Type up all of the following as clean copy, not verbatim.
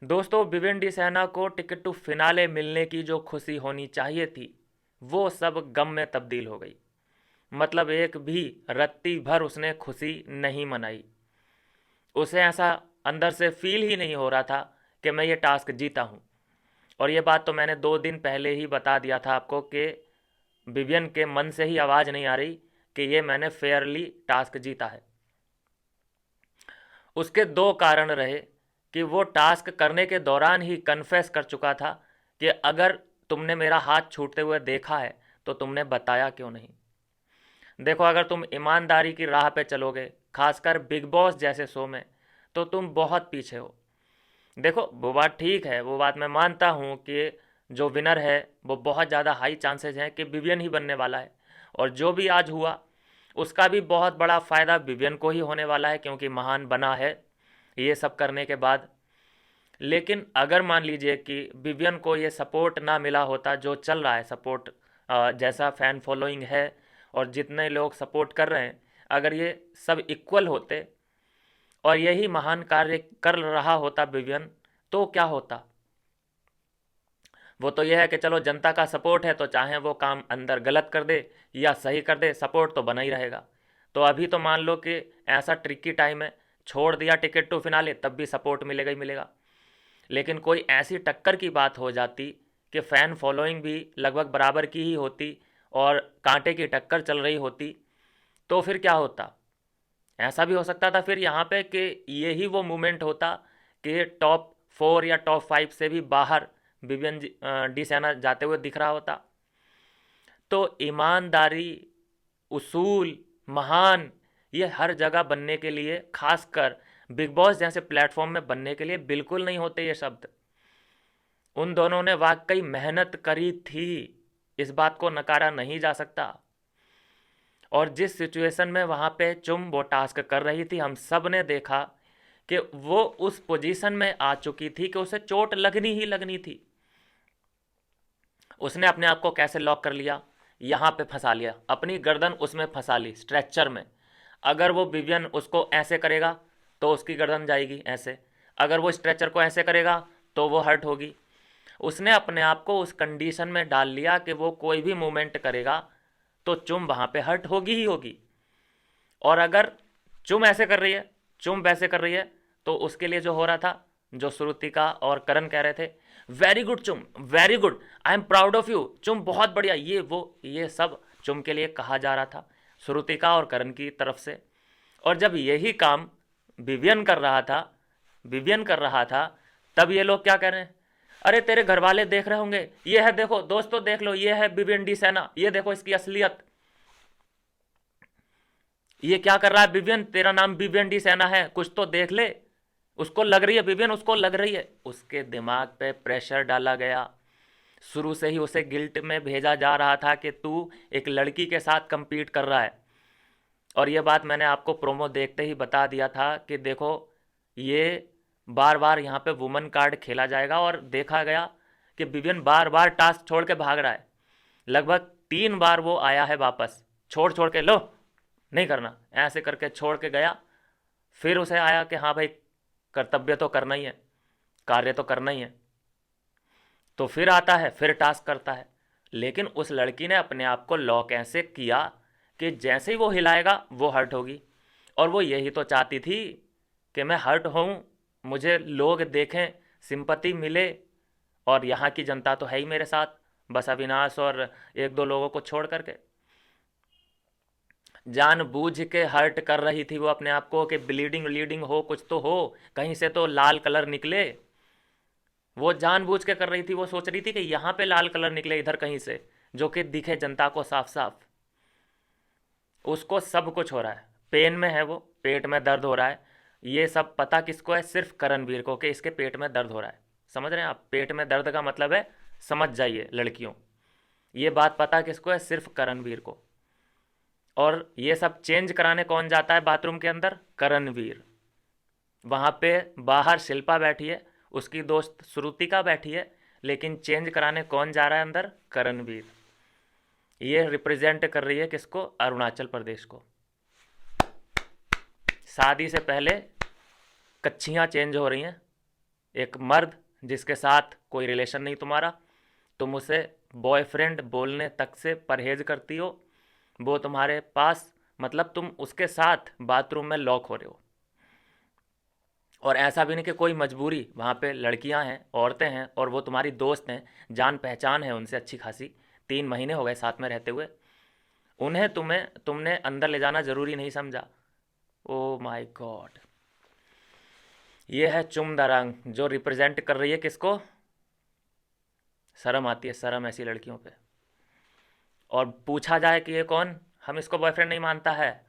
दोस्तों, भिवेंडी सेना को टिकट टू फिनाले मिलने की जो खुशी होनी चाहिए थी, वो सब गम में तब्दील हो गई। मतलब एक भी रत्ती भर उसने खुशी नहीं मनाई। उसे ऐसा अंदर से फील ही नहीं हो रहा था कि मैं ये टास्क जीता हूँ। और ये बात तो मैंने 2 दिन पहले ही बता दिया था आपको कि विवियन के मन से ही आवाज़ नहीं आ रही कि ये मैंने फेयरली टास्क जीता है। उसके दो कारण रहे कि वो टास्क करने के दौरान ही कन्फेस कर चुका था कि अगर तुमने मेरा हाथ छूटते हुए देखा है तो तुमने बताया क्यों नहीं। देखो, अगर तुम ईमानदारी की राह पे चलोगे, खासकर बिग बॉस जैसे शो में, तो तुम बहुत पीछे हो। देखो, वो बात ठीक है, वो बात मैं मानता हूँ कि जो विनर है वो बहुत ज़्यादा हाई चांसेस हैं कि विवियन ही बनने वाला है। और जो भी आज हुआ उसका भी बहुत बड़ा फ़ायदा विवियन को ही होने वाला है, क्योंकि महान बना है ये सब करने के बाद। लेकिन अगर मान लीजिए कि विवियन को ये सपोर्ट ना मिला होता जो चल रहा है, सपोर्ट जैसा फ़ैन फॉलोइंग है और जितने लोग सपोर्ट कर रहे हैं, अगर ये सब इक्वल होते और यही महान कार्य कर रहा होता विवियन, तो क्या होता। वो तो यह है कि चलो जनता का सपोर्ट है तो चाहे वो काम अंदर गलत कर दे या सही कर दे, सपोर्ट तो बना ही रहेगा। तो अभी तो मान लो कि ऐसा ट्रिकी टाइम है, छोड़ दिया टिकट टू फिनाले तब भी सपोर्ट मिलेगा ही मिलेगा। लेकिन कोई ऐसी टक्कर की बात हो जाती कि फ़ैन फॉलोइंग भी लगभग बराबर की ही होती और कांटे की टक्कर चल रही होती, तो फिर क्या होता। ऐसा भी हो सकता था फिर यहाँ पे कि ये ही वो मोमेंट होता कि टॉप 4 या टॉप 5 से भी बाहर विवियन डी सेना जाते हुए दिख रहा होता। तो ईमानदारी, उसूल, महान, ये हर जगह बनने के लिए, खासकर बिग बॉस जैसे प्लेटफॉर्म में बनने के लिए बिल्कुल नहीं होते ये शब्द। उन दोनों ने वाकई मेहनत करी थी, इस बात को नकारा नहीं जा सकता। और जिस सिचुएशन में वहाँ पे चुम वो टास्क कर रही थी, हम सब ने देखा कि वो उस पोजीशन में आ चुकी थी कि उसे चोट लगनी ही लगनी थी। उसने अपने आप को कैसे लॉक कर लिया, यहाँ पे फंसा लिया, अपनी गर्दन उसमें फंसा ली स्ट्रेचर में। अगर वो विवियन उसको ऐसे करेगा तो उसकी गर्दन जाएगी ऐसे, अगर वो स्ट्रेचर को ऐसे करेगा तो वो हर्ट होगी। उसने अपने आप को उस कंडीशन में डाल लिया कि वो कोई भी मूवमेंट करेगा तो चुम वहाँ पे हर्ट होगी ही होगी। और अगर चुम ऐसे कर रही है, चुम वैसे कर रही है, तो उसके लिए जो हो रहा था, जो श्रुतिका और करण कह रहे थे, वेरी गुड चुम, very good, I am proud of you, चुम बहुत बढ़िया, ये वो, ये सब चुम के लिए कहा जा रहा था श्रुतिका और करण की तरफ से। और जब यही काम विवियन कर रहा था, विवियन कर रहा था, तब ये लोग क्या कह रहे हैं, अरे तेरे घर वाले देख रहे होंगे, ये है देखो दोस्तों, देख लो, ये है विवियन डी सेना, ये देखो इसकी असलियत, ये क्या कर रहा है विवियन, तेरा नाम विवियन डी सेना है, कुछ तो देख ले। उसको लग रही है विवियन, उसको लग रही है, उसके दिमाग पे प्रेशर डाला गया। शुरू से ही उसे गिल्ट में भेजा जा रहा था कि तू एक लड़की के साथ compete कर रहा है। और ये बात मैंने आपको प्रोमो देखते ही बता दिया था कि देखो, ये बार बार यहाँ पे वुमन कार्ड खेला जाएगा। और देखा गया कि विवियन बार बार टास्क छोड़ के भाग रहा है, लगभग 3 बार वो आया है वापस, छोड़ छोड़ के, लो नहीं करना, ऐसे करके छोड़ के गया। फिर उसे आया कि हाँ भाई, कर्तव्य तो करना ही है, कार्य तो करना ही है, तो फिर आता है, फिर टास्क करता है। लेकिन उस लड़की ने अपने आप को लॉक ऐसे किया कि जैसे ही वो हिलाएगा वो हर्ट होगी। और वो यही तो चाहती थी कि मैं हर्ट होऊं, मुझे लोग देखें, सिंपैथी मिले। और यहाँ की जनता तो है ही मेरे साथ, बस अविनाश और एक दो लोगों को छोड़ करके। जानबूझ के हर्ट कर रही थी वो अपने आप को कि ब्लीडिंग व्लीडिंग हो, कुछ तो हो, कहीं से तो लाल कलर निकले। वो जानबूझ के कर रही थी, वो सोच रही थी कि यहाँ पे लाल कलर निकले इधर कहीं से, जो कि दिखे जनता को साफ साफ। उसको सब कुछ हो रहा है, पेन में है वो, पेट में दर्द हो रहा है। ये सब पता किसको है, सिर्फ करणवीर को, कि इसके पेट में दर्द हो रहा है। समझ रहे हैं आप, पेट में दर्द का मतलब है, समझ जाइए लड़कियों, ये बात पता किसको है, सिर्फ करणवीर को। और ये सब चेंज कराने कौन जाता है बाथरूम के अंदर, करणवीर। वहाँ पे बाहर शिल्पा बैठी है, उसकी दोस्त श्रुतिका बैठी है, लेकिन चेंज कराने कौन जा रहा है अंदर, करणवीर। ये रिप्रेजेंट कर रही है किसको, अरुणाचल प्रदेश को। शादी से पहले कच्छियाँ चेंज हो रही हैं, एक मर्द जिसके साथ कोई रिलेशन नहीं तुम्हारा, तुम उसे बॉयफ्रेंड बोलने तक से परहेज करती हो, वो तुम्हारे पास, मतलब तुम उसके साथ बाथरूम में लॉक हो रहे हो। और ऐसा भी नहीं कि कोई मजबूरी, वहाँ पे लड़कियाँ हैं, औरतें हैं, और वो तुम्हारी दोस्त हैं, जान पहचान है उनसे अच्छी खासी, 3 महीने हो गए साथ में रहते हुए, उन्हें तुमने अंदर ले जाना ज़रूरी नहीं समझा। Oh my God. ये है चुमदरांग, जो रिप्रेजेंट कर रही है किसको? शर्म आती है, शर्म ऐसी लड़कियों पे। और पूछा जाए कि ये कौन, हम इसको बॉयफ्रेंड नहीं मानता है,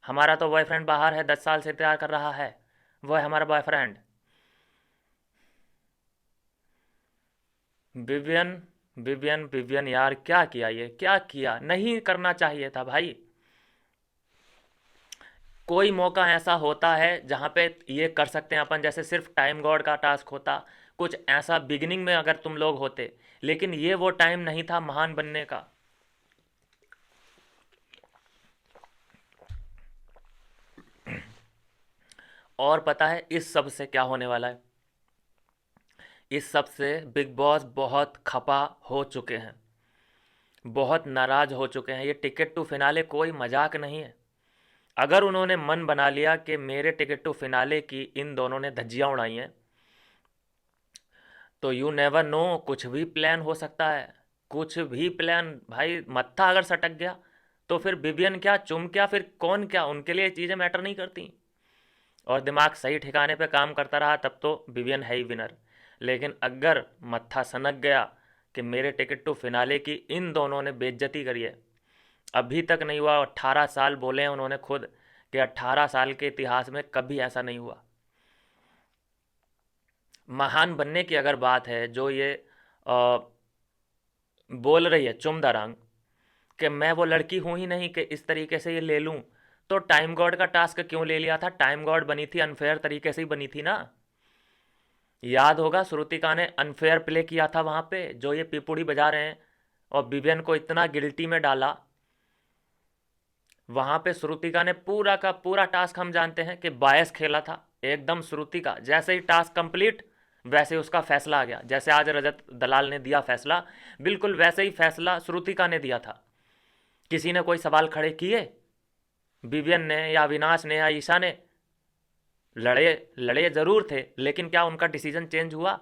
हमारा तो बॉयफ्रेंड बाहर है, 10 साल से इंतजार कर रहा है, वो है हमारा बॉयफ्रेंड। विवियन, विवियन, विवियन यार, क्या किया, ये क्या किया, नहीं करना चाहिए था भाई। कोई मौका ऐसा होता है जहाँ पे ये कर सकते हैं अपन, जैसे सिर्फ टाइम गॉड का टास्क होता, कुछ ऐसा बिगिनिंग में अगर तुम लोग होते, लेकिन ये वो टाइम नहीं था महान बनने का। और पता है इस सब से क्या होने वाला है? इस सब से बिग बॉस बहुत खपा हो चुके हैं, बहुत नाराज हो चुके हैं। ये टिकट टू फिनाले कोई मजाक नहीं है। अगर उन्होंने मन बना लिया कि मेरे टिकट टू फिनाले की इन दोनों ने धज्जियां उड़ाई हैं, तो यू नेवर नो, कुछ भी प्लान हो सकता है, कुछ भी प्लान। भाई मत्था अगर सटक गया तो फिर विवियन क्या, चुम क्या, फिर कौन क्या, उनके लिए चीज़ें मैटर नहीं करती। और दिमाग सही ठिकाने पे काम करता रहा तब तो विवियन है ही विनर। लेकिन अगर मत्था सनक गया कि मेरे टिकट टू फिनाले की इन दोनों ने बेइज्जती करी है, अभी तक नहीं हुआ, 18 साल बोले हैं उन्होंने खुद, कि 18 साल के इतिहास में कभी ऐसा नहीं हुआ। महान बनने की अगर बात है, जो ये अ, बोल रही है चुमदारांग, कि मैं वो लड़की हूं ही नहीं कि इस तरीके से ये ले लूं, तो टाइम गॉड का टास्क क्यों ले लिया था? टाइम गॉड बनी थी अनफेयर तरीके से ही बनी थी ना। याद होगा श्रुतिका ने अनफेयर प्ले किया था वहां पे, जो ये पिपुड़ी बजा रहे हैं, और विवियन को इतना गिल्टी में डाला। वहां पे श्रुतिका ने पूरा का पूरा टास्क, हम जानते हैं कि बायस खेला था एकदम। श्रुतिका जैसे ही टास्क कंप्लीट, वैसे ही उसका फैसला आ गया। जैसे आज रजत दलाल ने दिया फैसला, बिल्कुल वैसे ही फैसला श्रुतिका ने दिया था। किसी ने कोई सवाल खड़े किए? विवियन ने या अविनाश ने या ईशा ने? लड़े, लड़े जरूर थे, लेकिन क्या उनका डिसीजन चेंज हुआ?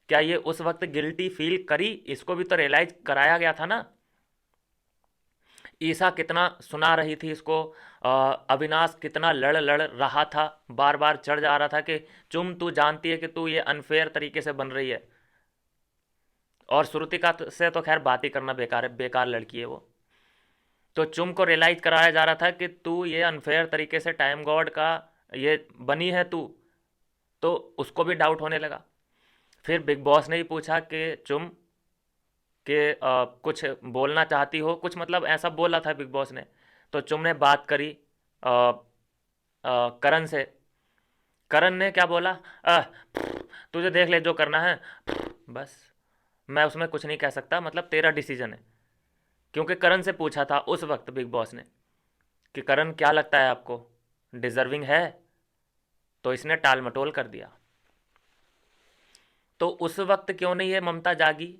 क्या ये उस वक्त गिल्टी फील करी? इसको भी तो रियलाइज कराया गया था ना। ईसा कितना सुना रही थी इसको, अविनाश कितना लड़ लड़ रहा था, बार बार चढ़ जा रहा था कि चुम तू जानती है कि तू ये अनफेयर तरीके से बन रही है। और श्रुतिका से तो खैर बात ही करना बेकार है, बेकार लड़की है वो। तो चुम को रियलाइज कराया जा रहा था कि तू ये अनफेयर तरीके से टाइम गॉड का ये बनी है तू, तो उसको भी डाउट होने लगा। फिर बिग बॉस ने ही पूछा कि चुम कि कुछ बोलना चाहती हो कुछ, मतलब ऐसा बोला था बिग बॉस ने। तो चुम ने बात करी करण से। करण ने क्या बोला? तुझे देख ले जो करना है, बस। मैं उसमें कुछ नहीं कह सकता, मतलब तेरा डिसीजन है। क्योंकि करण से पूछा था उस वक्त बिग बॉस ने कि करण क्या लगता है आपको, डिजर्विंग है? तो इसने टाल मटोल कर दिया। तो उस वक्त क्यों नहीं ये ममता जागी,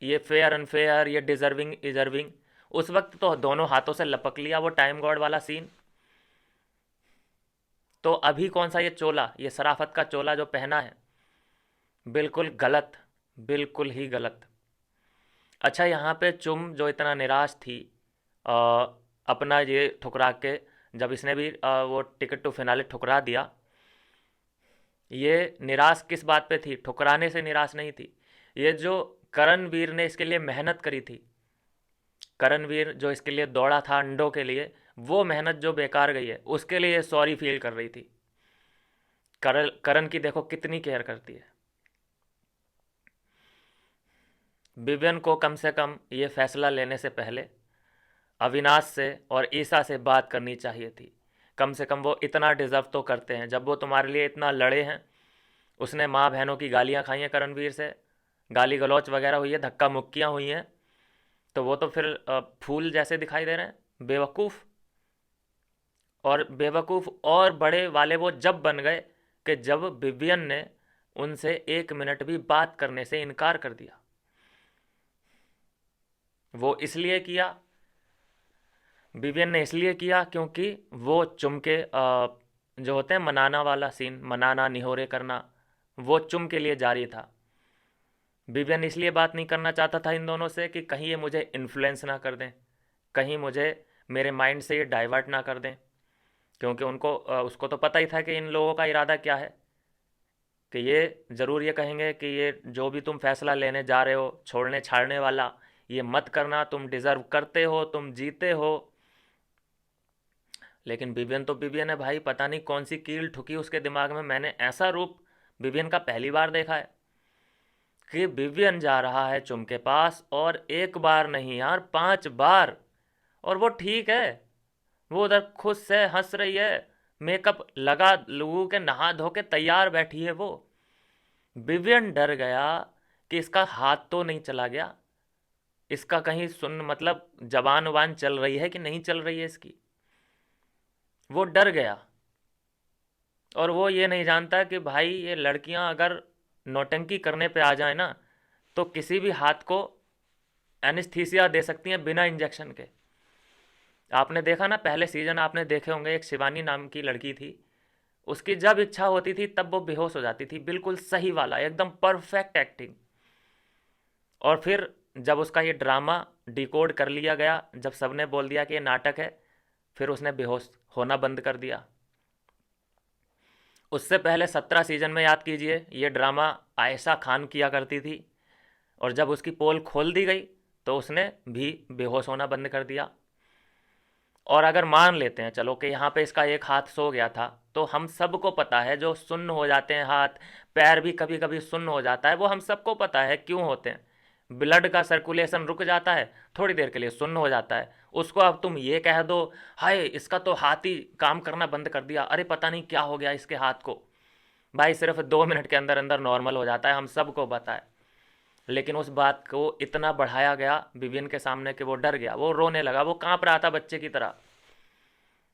ये फेयर अनफेयर, ये डिजर्विंग डिजर्विंग? उस वक्त तो दोनों हाथों से लपक लिया वो टाइम गॉड वाला सीन। तो अभी कौन सा ये चोला, ये सराफत का चोला जो पहना है, बिल्कुल गलत, बिल्कुल ही गलत। अच्छा, यहाँ पे चुम जो इतना निराश थी अ, अपना ये ठुकरा के, जब इसने भी वो टिकट टू फिनाले ठुकरा दिया, ये निराश किस बात पे थी? ठुकराने से निराश नहीं थी। ये जो करणवीर ने इसके लिए मेहनत करी थी, करणवीर जो इसके लिए दौड़ा था अंडों के लिए, वो मेहनत जो बेकार गई है, उसके लिए सॉरी फील कर रही थी। करण की देखो कितनी केयर करती है। विवियन को कम से कम ये फैसला लेने से पहले अविनाश से और ईसा से बात करनी चाहिए थी। कम से कम वो इतना डिज़र्व तो करते हैं, जब वो तुम्हारे लिए इतना लड़े हैं। उसने माँ बहनों की गालियाँ खाई हैं करणवीर से, गाली गलौच वगैरह हुई है, धक्का मुक्कियाँ हुई हैं, तो वो तो फिर फूल जैसे दिखाई दे रहे हैं, बेवकूफ़। और बेवकूफ़ और बड़े वाले वो जब बन गए कि जब विवियन ने उनसे 1 मिनट भी बात करने से इनकार कर दिया। वो इसलिए किया, विवियन ने इसलिए किया क्योंकि वो चुम के जो होते हैं मनाना वाला सीन, मनाना निहोरे करना, वो चुम के लिए जारी था। विवियन इसलिए बात नहीं करना चाहता था इन दोनों से कि कहीं ये मुझे इन्फ्लुएंस ना कर दें, कहीं मुझे मेरे माइंड से ये डाइवर्ट ना कर दें, क्योंकि उसको तो पता ही था कि इन लोगों का इरादा क्या है, कि ये ज़रूर ये कहेंगे कि ये जो भी तुम फैसला लेने जा रहे हो छोड़ने छाड़ने वाला, ये मत करना, तुम डिज़र्व करते हो, तुम जीते हो। लेकिन विवियन तो विवियन है भाई, पता नहीं कौन सी कील ठुकी उसके दिमाग में। मैंने ऐसा रूप विवियन का पहली बार देखा है कि विवियन जा रहा है चुम के पास, और एक बार नहीं यार 5 बार। और वो ठीक है, वो उधर खुश से हंस रही है, मेकअप लगा लोगों के नहा धो के तैयार बैठी है वो। विवियन डर गया कि इसका हाथ तो नहीं चला गया, इसका कहीं सुन मतलब जबान वबान चल रही है कि नहीं चल रही है इसकी। वो डर गया, और वो ये नहीं जानता कि भाई ये लड़कियां अगर नौटंकी करने पे आ जाए ना, तो किसी भी हाथ को एनेस्थीसिया दे सकती हैं बिना इंजेक्शन के। आपने देखा ना, पहले सीजन आपने देखे होंगे, एक शिवानी नाम की लड़की थी, उसकी जब इच्छा होती थी तब वो बेहोश हो जाती थी, बिल्कुल सही वाला, एकदम परफेक्ट एक्टिंग। और फिर जब उसका ये ड्रामा डिकोड कर लिया गया, जब सबने बोल दिया कि ये नाटक है, फिर उसने बेहोश होना बंद कर दिया। उससे पहले 17 सीजन में याद कीजिए, ये ड्रामा आयशा खान किया करती थी, और जब उसकी पोल खोल दी गई तो उसने भी बेहोश होना बंद कर दिया। और अगर मान लेते हैं चलो कि यहाँ पे इसका एक हाथ सो गया था, तो हम सबको पता है जो सुन्न हो जाते हैं हाथ पैर भी कभी कभी सुन्न हो जाता है, वो हम सबको पता है क्यों होते हैं। ब्लड का सर्कुलेशन रुक जाता है, थोड़ी देर के लिए सुन्न हो जाता है। उसको अब तुम ये कह दो हाय इसका तो हाथ ही काम करना बंद कर दिया, अरे पता नहीं क्या हो गया इसके हाथ को, भाई सिर्फ 2 मिनट के अंदर अंदर नॉर्मल हो जाता है, हम सबको पता है। लेकिन उस बात को इतना बढ़ाया गया विवियन के सामने कि वो डर गया, वो रोने लगा, वो कांप रहा था बच्चे की तरह।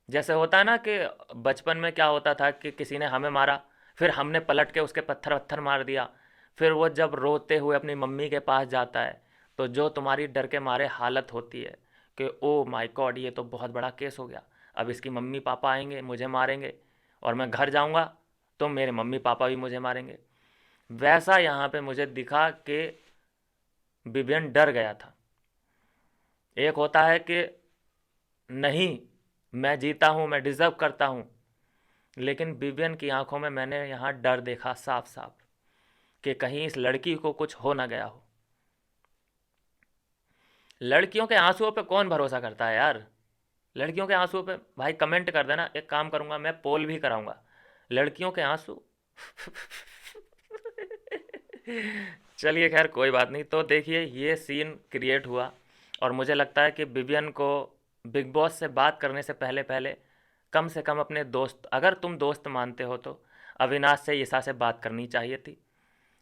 जैसे होता है ना कि बचपन में क्या होता था कि किसी ने हमें मारा, फिर हमने पलट के उसके पत्थर वत्थर मार दिया, फिर वो जब रोते हुए अपनी मम्मी के पास जाता है, तो जो तुम्हारी डर के मारे हालत होती है कि ओ माय गॉड ये तो बहुत बड़ा केस हो गया, अब इसकी मम्मी पापा आएंगे मुझे मारेंगे, और मैं घर जाऊंगा तो मेरे मम्मी पापा भी मुझे मारेंगे। वैसा यहाँ पे मुझे दिखा कि विवियन डर गया था। एक होता है कि नहीं मैं जीता हूँ, मैं डिज़र्व करता हूँ, लेकिन विवियन की आंखों में मैंने यहाँ डर देखा साफ साफ कि कहीं इस लड़की को कुछ हो ना गया हो। लड़कियों के आंसुओं पे कौन भरोसा करता है यार? लड़कियों के आंसुओं पे भाई कमेंट कर देना, एक काम करूँगा मैं पोल भी कराऊंगा, लड़कियों के आंसू। चलिए खैर कोई बात नहीं। तो देखिए ये सीन क्रिएट हुआ, और मुझे लगता है कि विवियन को बिग बॉस से बात करने से पहले पहले कम से कम अपने दोस्त, अगर तुम दोस्त मानते हो तो अविनाश से ईसा से बात करनी चाहिए थी।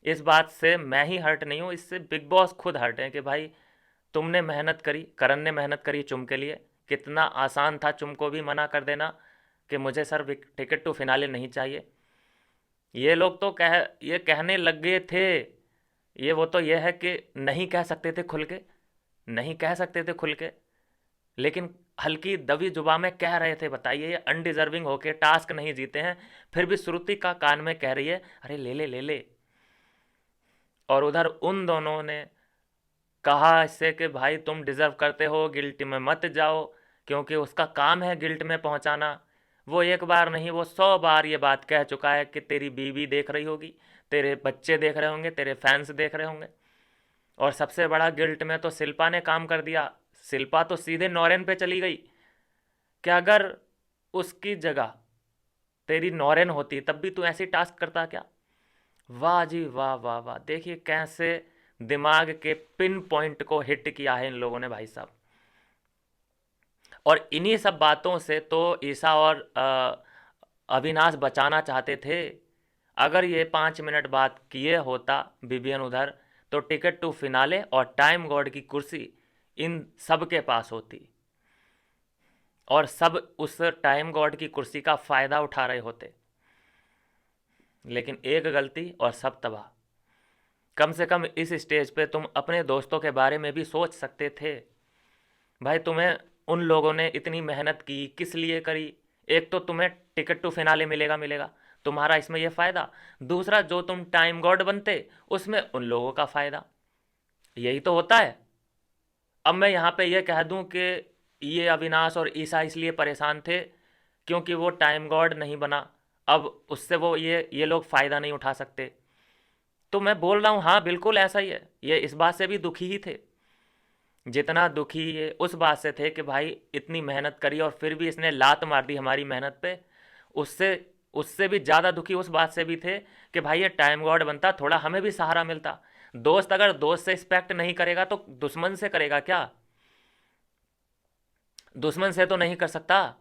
इस बात से मैं ही हर्ट नहीं हूँ, इससे बिग बॉस खुद हर्ट हैं कि भाई तुमने मेहनत करी, करण ने मेहनत करी चुम के लिए, कितना आसान था चुम को भी मना कर देना कि मुझे सर टिकट टू फिनाले नहीं चाहिए। ये लोग तो ये कहने लग गए थे, ये वो तो ये है कि नहीं कह सकते थे खुल के, नहीं कह सकते थे खुल के, लेकिन हल्की दबी जुबा में कह रहे थे। बताइए ये अनडिजर्विंग होके टास्क नहीं जीते हैं, फिर भी श्रुति का कान में कह रही है अरे ले ले ले ले। और उधर उन दोनों ने कहा इससे कि भाई तुम डिज़र्व करते हो, गिल्ट में मत जाओ, क्योंकि उसका काम है गिल्ट में पहुंचाना। वो एक बार नहीं वो 100 बार ये बात कह चुका है कि तेरी बीवी देख रही होगी, तेरे बच्चे देख रहे होंगे, तेरे फैंस देख रहे होंगे। और सबसे बड़ा गिल्ट में तो शिल्पा ने काम कर दिया। शिल्पा तो सीधे नौरेन पे चली गई कि अगर उसकी जगह तेरी नौरेन होती तब भी तू ऐसी टास्क करता क्या। वाह जी वाह वाह वाह, देखिए कैसे दिमाग के पिन पॉइंट को हिट किया है इन लोगों ने भाई साहब। और इन्हीं सब बातों से तो ईसा और अविनाश बचाना चाहते थे। अगर ये 5 मिनट बात किए होता विवियन उधर, तो टिकट टू फिनाले और टाइम गॉड की कुर्सी इन सब के पास होती, और सब उस टाइम गॉड की कुर्सी का फ़ायदा उठा रहे होते। लेकिन एक गलती और सब तबाह। कम से कम इस स्टेज पे तुम अपने दोस्तों के बारे में भी सोच सकते थे। भाई तुम्हें उन लोगों ने इतनी मेहनत की, किस लिए करी? एक तो तुम्हें टिकट टू फिनाले मिलेगा मिलेगा, तुम्हारा इसमें यह फ़ायदा। दूसरा, जो तुम टाइम गॉड बनते उसमें उन लोगों का फ़ायदा। यही तो होता है। अब मैं यहाँ पे ये कह दूँ कि ये अविनाश और ईसा इसलिए परेशान थे क्योंकि वो टाइम गॉड नहीं बना, अब उससे वो ये लोग फ़ायदा नहीं उठा सकते। तो मैं बोल रहा हूँ हाँ बिल्कुल ऐसा ही है। ये इस बात से भी दुखी ही थे, जितना दुखी ये उस बात से थे कि भाई इतनी मेहनत करी और फिर भी इसने लात मार दी हमारी मेहनत पे। उससे उससे भी ज़्यादा दुखी उस बात से भी थे कि भाई ये टाइम गॉड बनता, थोड़ा हमें भी सहारा मिलता। दोस्त अगर दोस्त से रिस्पेक्ट नहीं करेगा तो दुश्मन से करेगा क्या? दुश्मन से तो नहीं कर सकता।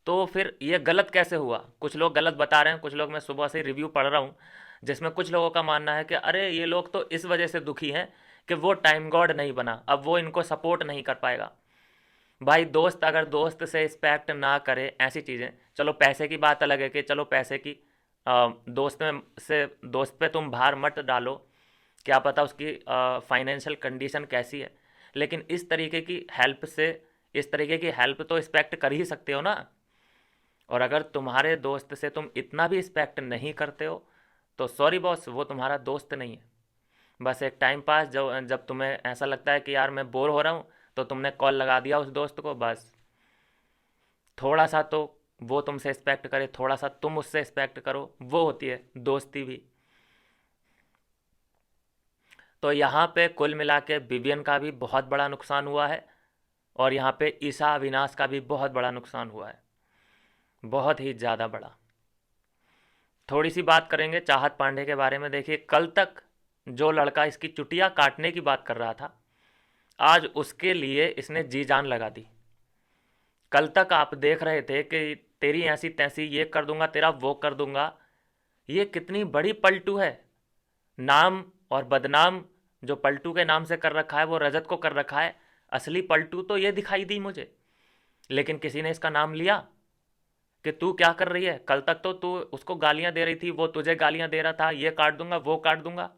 तो फिर ये गलत कैसे हुआ? कुछ लोग गलत बता रहे हैं, कुछ लोग, मैं सुबह से रिव्यू पढ़ रहा हूँ जिसमें कुछ लोगों का मानना है कि अरे ये लोग तो इस वजह से दुखी हैं कि वो टाइम गॉड नहीं बना, अब वो इनको सपोर्ट नहीं कर पाएगा। भाई दोस्त अगर दोस्त से रिस्पेक्ट ना करे, ऐसी चीज़ें, चलो पैसे की बात अलग है कि चलो पैसे की दोस्त पे तुम भार मत डालो, क्या पता उसकी फाइनेंशियल कंडीशन कैसी है। लेकिन इस तरीके की हेल्प तो रिस्पेक्ट कर ही सकते हो ना। और अगर तुम्हारे दोस्त से तुम इतना भी रिस्पेक्ट नहीं करते हो तो सॉरी बॉस, वो तुम्हारा दोस्त नहीं है। बस एक टाइम पास, जब जब तुम्हें ऐसा लगता है कि यार मैं बोर हो रहा हूँ तो तुमने कॉल लगा दिया उस दोस्त को, बस। थोड़ा सा तो वो तुमसे रिस्पेक्ट करे, थोड़ा सा तुम उससे रिस्पेक्ट करो, वो होती है दोस्ती भी। तो यहाँ पे कुल मिला के विवियन का भी बहुत बड़ा नुकसान हुआ है और यहाँ पे ईसा अविनाश का भी बहुत बड़ा नुकसान हुआ है, बहुत ही ज़्यादा बड़ा। थोड़ी सी बात करेंगे चाहत पांडे के बारे में। देखिए, कल तक जो लड़का इसकी चुटिया काटने की बात कर रहा था, आज उसके लिए इसने जी जान लगा दी। कल तक आप देख रहे थे कि तेरी ऐसी तैसी, ये कर दूंगा, तेरा वो कर दूंगा। ये कितनी बड़ी पलटू है। नाम और बदनाम जो पलटू के नाम से कर रखा है वो रजत को कर रखा है। असली पलटू तो ये दिखाई दी मुझे, लेकिन किसी ने इसका नाम लिया कि तू क्या कर रही है? कल तक तो तू उसको गालियां दे रही थी, वो तुझे गालियां दे रहा था, ये काट दूंगा वो काट दूंगा।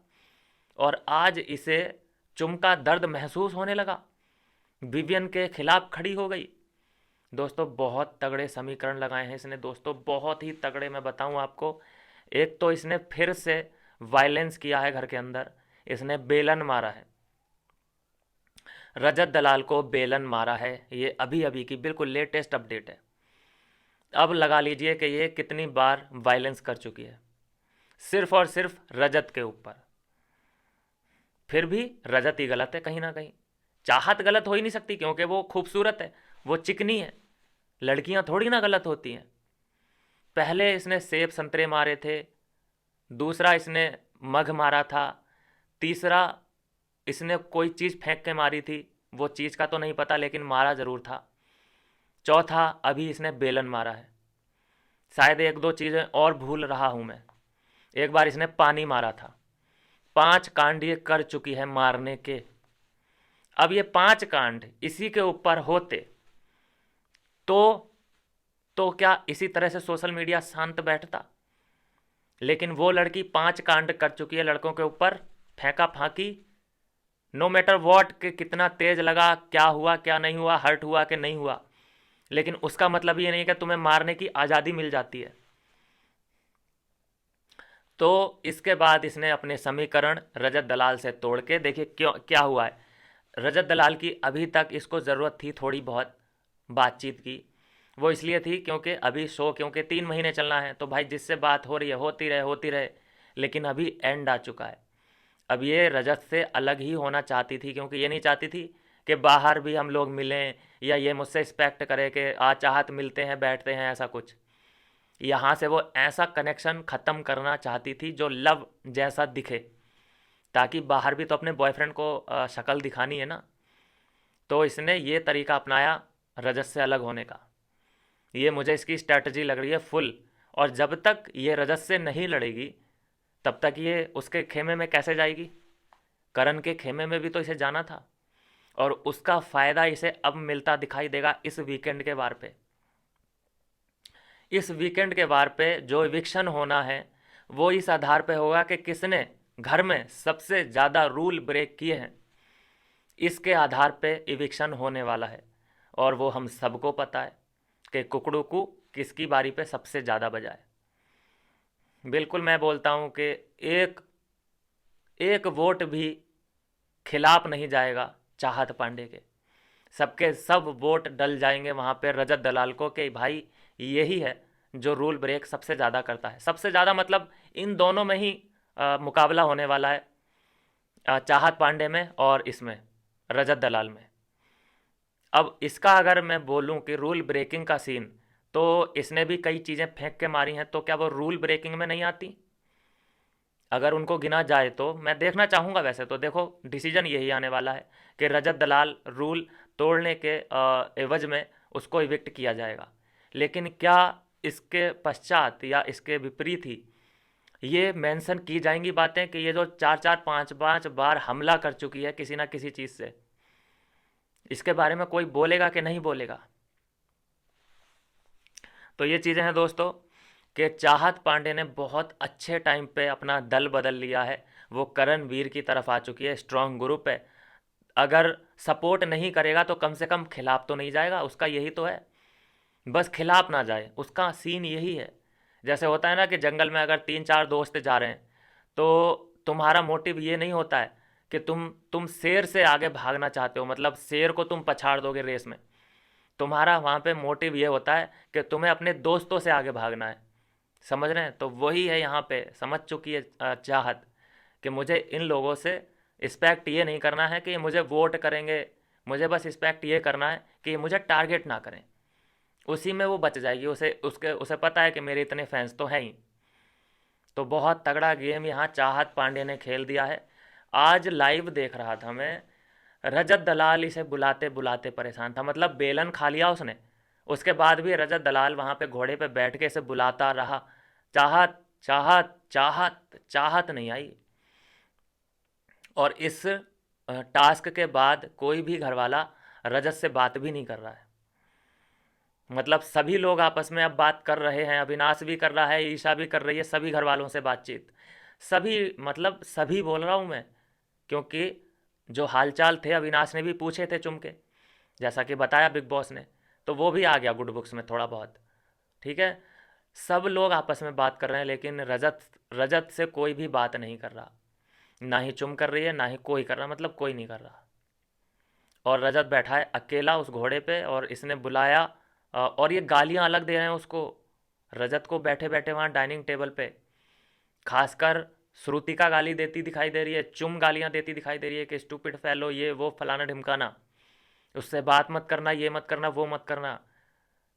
और आज इसे चुम का दर्द महसूस होने लगा, विवियन के खिलाफ खड़ी हो गई। दोस्तों बहुत तगड़े समीकरण लगाए हैं इसने, दोस्तों बहुत ही तगड़े, मैं बताऊं आपको। एक तो इसने फिर से वायलेंस किया है घर के अंदर, इसने बेलन मारा है, रजत दलाल को बेलन मारा है। ये अभी अभी की बिल्कुल लेटेस्ट अपडेट है। अब लगा लीजिए कि ये कितनी बार वायलेंस कर चुकी है सिर्फ और सिर्फ रजत के ऊपर। फिर भी रजत ही गलत है कहीं ना कहीं। चाहत गलत हो ही नहीं सकती क्योंकि वो खूबसूरत है, वो चिकनी है। लड़कियां थोड़ी ना गलत होती हैं। पहले इसने सेब संतरे मारे थे, दूसरा इसने मग मारा था, तीसरा इसने कोई चीज़ फेंक के मारी थी, वो चीज़ का तो नहीं पता लेकिन मारा ज़रूर था। चौथा अभी इसने बेलन मारा है। शायद एक दो चीज़ें और भूल रहा हूँ मैं। एक बार इसने पानी मारा था। 5 कांड ये कर चुकी है मारने के। अब ये 5 कांड इसी के ऊपर होते तो क्या इसी तरह से सोशल मीडिया शांत बैठता? लेकिन वो लड़की 5 कांड कर चुकी है लड़कों के ऊपर, फेंका फांकी, नो मैटर वॉट के कितना तेज लगा, क्या हुआ क्या नहीं हुआ, हर्ट हुआ कि नहीं हुआ, लेकिन उसका मतलब ये नहीं कि तुम्हें मारने की आज़ादी मिल जाती है। तो इसके बाद इसने अपने समीकरण रजत दलाल से तोड़ के, देखिए क्यों क्या हुआ है। रजत दलाल की अभी तक इसको ज़रूरत थी थोड़ी बहुत बातचीत की, वो इसलिए थी क्योंकि अभी शो, क्योंकि 3 महीने चलना है तो भाई जिससे बात हो रही है होती रहे। लेकिन अभी एंड आ चुका है। अब ये रजत से अलग ही होना चाहती थी क्योंकि ये नहीं चाहती थी कि बाहर भी हम लोग मिलें या ये मुझसे एक्सपेक्ट करे कि आ चाहत मिलते हैं बैठते हैं, ऐसा कुछ। यहाँ से वो ऐसा कनेक्शन ख़त्म करना चाहती थी जो लव जैसा दिखे, ताकि बाहर भी तो अपने बॉयफ्रेंड को शक्ल दिखानी है ना। तो इसने ये तरीका अपनाया रजत से अलग होने का। ये मुझे इसकी स्ट्रैटेजी लग रही है फुल। और जब तक ये रजत से नहीं लड़ेगी तब तक ये उसके खेमे में कैसे जाएगी? करण के खेमे में भी तो इसे जाना था और उसका फ़ायदा इसे अब मिलता दिखाई देगा इस वीकेंड के वार पे। इस वीकेंड के वार पे जो इविक्शन होना है वो इस आधार पे होगा कि किसने घर में सबसे ज़्यादा रूल ब्रेक किए हैं। इसके आधार पे इविक्शन होने वाला है। और वो हम सबको पता है कि कुकड़ू को किसकी बारी पे सबसे ज़्यादा बजा है। बिल्कुल मैं बोलता हूँ कि एक एक वोट भी खिलाफ नहीं जाएगा चाहत पांडे के। सबके सब वोट डल जाएंगे वहाँ पे रजत दलाल को कि भाई यही है जो रूल ब्रेक सबसे ज़्यादा करता है। सबसे ज़्यादा मतलब इन दोनों में ही मुकाबला होने वाला है, चाहत पांडे में और इसमें रजत दलाल में। अब इसका अगर मैं बोलूं कि रूल ब्रेकिंग का सीन, तो इसने भी कई चीज़ें फेंक के मारी हैं, तो क्या वो रूल ब्रेकिंग में नहीं आती? अगर उनको गिना जाए तो मैं देखना चाहूँगा। वैसे तो देखो डिसीजन यही आने वाला है कि रजत दलाल रूल तोड़ने के एवज में उसको इविक्ट किया जाएगा। लेकिन क्या इसके पश्चात या इसके विपरीत ही ये मेंशन की जाएंगी बातें कि ये जो चार चार पाँच पाँच बार हमला कर चुकी है किसी ना किसी चीज़ से, इसके बारे में कोई बोलेगा कि नहीं बोलेगा? तो ये चीज़ें हैं दोस्तों कि चाहत पांडे ने बहुत अच्छे टाइम पे अपना दल बदल लिया है। वो करण वीर की तरफ आ चुकी है, स्ट्रांग ग्रुप है। अगर सपोर्ट नहीं करेगा तो कम से कम खिलाफ तो नहीं जाएगा, उसका यही तो है। बस खिलाफ ना जाए, उसका सीन यही है। जैसे होता है ना कि जंगल में अगर तीन चार दोस्त जा रहे हैं, तो तुम्हारा मोटिव ये नहीं होता है कि तुम शेर से आगे भागना चाहते हो, मतलब शेर को तुम पछाड़ दोगे रेस में। तुम्हारा वहाँ पे मोटिव ये होता है कि तुम्हें अपने दोस्तों से आगे भागना है। समझ रहे हैं? तो वही है यहाँ पे, समझ चुकी है चाहत कि मुझे इन लोगों से रिस्पेक्ट ये नहीं करना है कि ये मुझे वोट करेंगे, मुझे बस रिस्पेक्ट ये करना है कि ये मुझे टारगेट ना करें। उसी में वो बच जाएगी, उसे पता है कि मेरे इतने फैंस तो हैं ही। तो बहुत तगड़ा गेम यहाँ चाहत पांडे ने खेल दिया है। आज लाइव देख रहा था मैं, रजत दलाल इसे बुलाते बुलाते परेशान था, मतलब बेलन खा लिया उसने। उसके बाद भी रजत दलाल वहाँ पे घोड़े पे बैठ के इसे बुलाता रहा। चाहत चाहत चाहत चाहत नहीं आई। और इस टास्क के बाद कोई भी घरवाला रजत से बात भी नहीं कर रहा है। मतलब सभी लोग आपस में अब बात कर रहे हैं, अविनाश भी कर रहा है, ईशा भी कर रही है, सभी घर वालों से बातचीत। सभी मतलब सभी बोल रहा हूँ मैं, क्योंकि जो हालचाल थे अविनाश ने भी पूछे थे चुम के, जैसा कि बताया बिग बॉस ने, तो वो भी आ गया गुड बुक्स में थोड़ा बहुत। ठीक है, सब लोग आपस में बात कर रहे हैं, लेकिन रजत रजत से कोई भी बात नहीं कर रहा। ना ही चुम कर रही है, ना ही कोई कर रहा, मतलब कोई नहीं कर रहा। और रजत बैठा है अकेला उस घोड़े पे, और इसने बुलाया और ये गालियां अलग दे रहे हैं उसको, रजत को, बैठे बैठे वहाँ डाइनिंग टेबल पे। खासकर श्रुतिका गाली देती दिखाई दे रही है, चुम गालियां देती दिखाई दे रही है कि स्टूपिड फैलो, ये वो फलाना ढिमकाना, उससे बात मत करना, ये मत करना, वो मत करना,